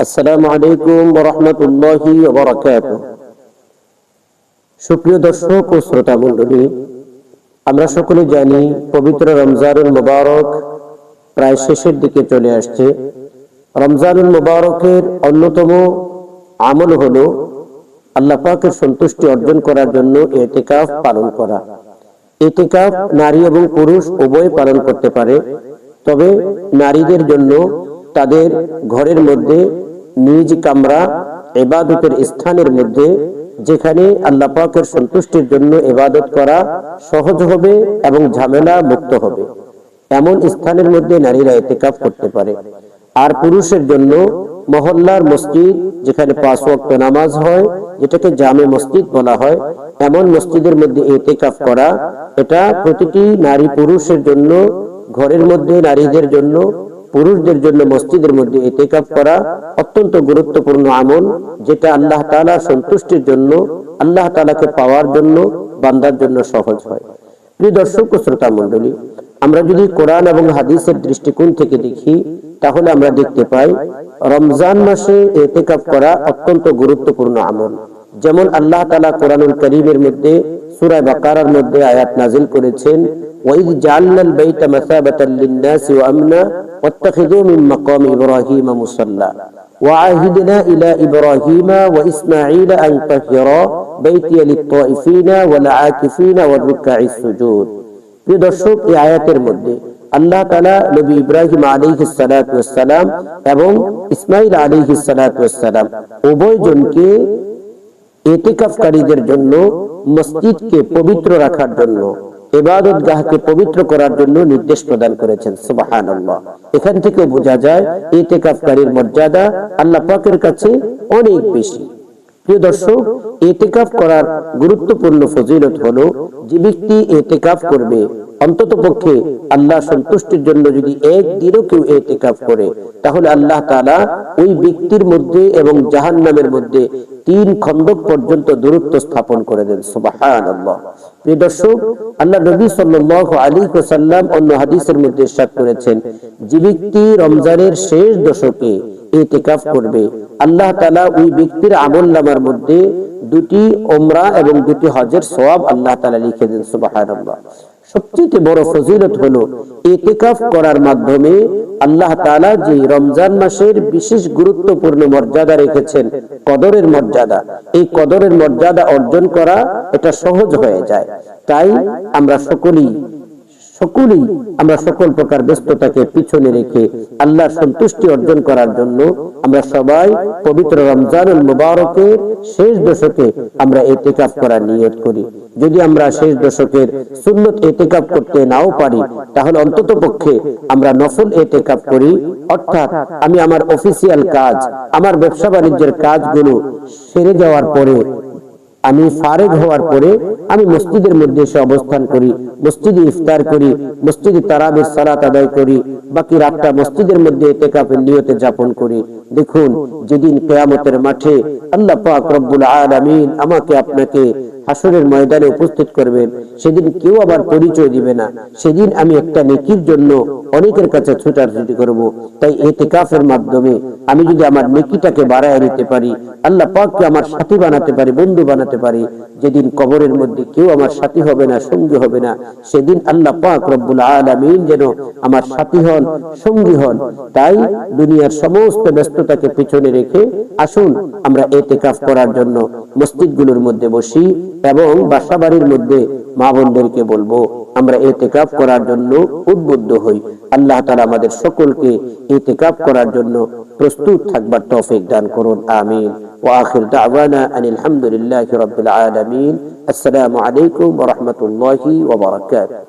আসসালামু আলাইকুম ওয়া রাহমাতুল্লাহি ওয়া বারাকাতুহু। সুপ্রিয় দর্শক ও শ্রোতা মণ্ডলী, আমরা সকলে জানি পবিত্র রমজানুল মুবারক প্রায় শেষের দিকে চলে আসছে। রমজানুল মুবারকের অন্যতম আমল হলো আল্লাহ পাকের সন্তুষ্টি অর্জন করার জন্য ইতিকাফ পালন করা। ইতিকাফ নারী এবং পুরুষ উভয় পালন করতে পারে, তবে নারীদের জন্য তাদের ঘরের মধ্যে নিজ কামরা ইবাদতের স্থানের মধ্যে, যেখানে আল্লাহ পাকের সন্তুষ্টির জন্য ইবাদত করা সহজ হবে এবং ঝামেলা মুক্ত হবে, এমন স্থানের মধ্যে নারীরা ইতিকাফ করতে পারে। আর পুরুষের জন্য মহল্লার মসজিদ, যেখানে 5 ওয়াক্ত নামাজ হয়, যেটাকে জামে মসজিদ বলা হয়, এমন মসজিদের মধ্যে ইতিকাফ করা, এটা প্রতিটি নারী পুরুষের জন্য ঘরের মধ্যে নারীদের জন্য, পুরুষদের জন্য মসজিদের মধ্যে ইতিকাফ করা অত্যন্ত গুরুত্বপূর্ণ আমল, যেটা আল্লাহ তাআলা সন্তুষ্টির জন্য, আল্লাহ তাআলাকে পাওয়ার জন্য বান্দার জন্য সহজ হয়। প্রিয় দর্শক ও শ্রোতা মণ্ডলী, আমরা যদি কোরআন এবং হাদিসের দৃষ্টিকোণ থেকে দেখি, তাহলে আমরা দেখতে পাই রমজান মাসে ইতিকাফ করা অত্যন্ত গুরুত্বপূর্ণ আমল। যেমন আল্লাহ তাআলা কোরআনুল কারীমের মধ্যে সূরা বাকারার মধ্যে আয়াত নাযিল করেছেন, ওয়াইদ জাআলনাল বাইতা মাসাবাতাল লিন-নাসি ওয়া আমনা ওয়াত্তাখিযু মিন মাকামি ইব্রাহিমা মুসাল্লা ওয়াআহিদনা ইলা ইব্রাহিমা ওয়া ইসমাঈলা আন তাহিরা বাইতিয়া লিত-তাইফিনা ওয়াল আকিফিনা ওয়ার রুকআইস সুজুদ। প্রিয় দর্শক, এই আয়াতের মধ্যে আল্লাহ তাআলা নবী ইব্রাহিম আলাইহিস সালাতু ওয়াস সালাম এবং ইসমাঈল আলাইহিস সালাতু ওয়াস সালাম উভয়জনকে ইতিকাফকারীদের জন্য মসজিদকে পবিত্র রাখার জন্য, ইবাদতগাহকে পবিত্র করার জন্য নির্দেশ প্রদান করেছেন। সুবহানাল্লাহ। এখান থেকে বোঝা যায় ইতিকাফকারীর মর্যাদা আল্লাহ পাকের কাছে অনেক বেশি। প্রিয় দর্শক, ইতিকাফ করার গুরুত্বপূর্ণ ফজিলত হলো, যে ব্যক্তি ইতিকাফ করবে, অন্তত পক্ষে আল্লাহ সন্তুষ্টির জন্য যদি একদিনও কেউ ইতিকাফ করে, তাহলে আল্লাহ তাআলা ওই ব্যক্তির মধ্যে এবং জাহান্নামের মধ্যে 3 খণ্ডক পর্যন্ত দূরত্ব স্থাপন করে দেন। সুবহানাল্লাহ। প্রিয় দর্শক, আল্লাহ নবী সাল্লাল্লাহু আলাইহি ওয়াসাল্লাম অন্য হাদিসের মধ্যে ইরশাদ করেছেন, যে ব্যক্তি রমজানের শেষ দশকে ইতিকাফ করবে, আল্লাহ তাআলা ওই ব্যক্তির আমলনামার মধ্যে 2টি উমরা এবং 2টি হজের সওয়াব আল্লাহ তাআলা লিখে দেন। সুবহানাল্লাহ। সবচেয়ে বড় ফজিলত হলো ইতিকাফ করার মাধ্যমে আল্লাহ তাআলা যে রমজান মাসের বিশেষ গুরুত্বপূর্ণ মর্যাদা রেখেছেন, কদরের মর্যাদা, এই কদরের মর্যাদা অর্জন করা এটা সহজ হয়ে যায়। তাই আমরা সকলেই আমরা সকল প্রকার ব্যস্ততাকে পিছনে রেখে আল্লাহর সন্তুষ্টি অর্জন করার জন্য আমরা সবাই পবিত্র রমজানুল মুবারকের শেষ দশকে আমরা ইতিকাফ করার নিয়ত করি। যদি আমরা শেষ দশকের সুন্নত ইতিকাফ করতে নাও পারি, তাহলে অন্তত পক্ষে আমরা নফল ইতিকাফ করি। অর্থাৎ আমি আমার অফিসিয়াল কাজ, আমার ব্যবসা বাণিজ্যের কাজগুলো সেরে যাওয়ার পরে, আমি ফারেগ হওয়ার পরে আমি মসজিদের মধ্যে এসে অবস্থান করি, মসজিদে ইফতার করি, মসজিদে তারাবির সালাত আদায় করি, বাকি রাতটা মসজিদের মধ্যে ইতিকাফের নিয়তে যাপন করি। দেখুন, যেদিন কিয়ামতের মাঠে আল্লাহ পাক রব্বুল আলামিন আমাকে আপনাকে হাসরের ময়দানে উপস্থিত করবেন, সেদিন কেউ আবার পরিচয় দিবে না। সেদিন আমি একটা নেকির জন্য অনেকের কাছে ছুটাছুটি করব। তাই ইতিকাফের মাধ্যমে আমি যদি আমার নেকিটাকে বাড়ায় নিতে পারি, আল্লাহ পাককে আমার সাথী বানাতে পারি, বন্ধু বানাতে পারি, যেদিন কবরের মধ্যে কেউ আমার সাথী হবে না, সঙ্গী হবে না, সেদিন আল্লাহ পাক রব্বুল আলামিন যেন আমার সাথী হন, সঙ্গী হন। তাই দুনিয়ার সমস্ত ব্যস্ততাকে পিছনে রেখে আসুন আমরা ইতিকাফ করার জন্য মসজিদগুলোর মধ্যে বসি এবং বাসা বাড়ির মধ্যে মা বোনদেরকে বলবো আমরা ইতিকাফ করার জন্য উদ্বুদ্ধ হই। আল্লাহ তাআলা আমাদের সকলকে ইতিকাফ করার জন্য প্রস্তুত থাকবার তৌফিক দান করুন। আমিন। ওয়া আখির দাওয়ানা আনিল হামদুলিল্লাহি রাব্বিল আলামিন। আসসালামু আলাইকুম ওয়া রাহমাতুল্লাহি ওয়া বারাকাতুহু।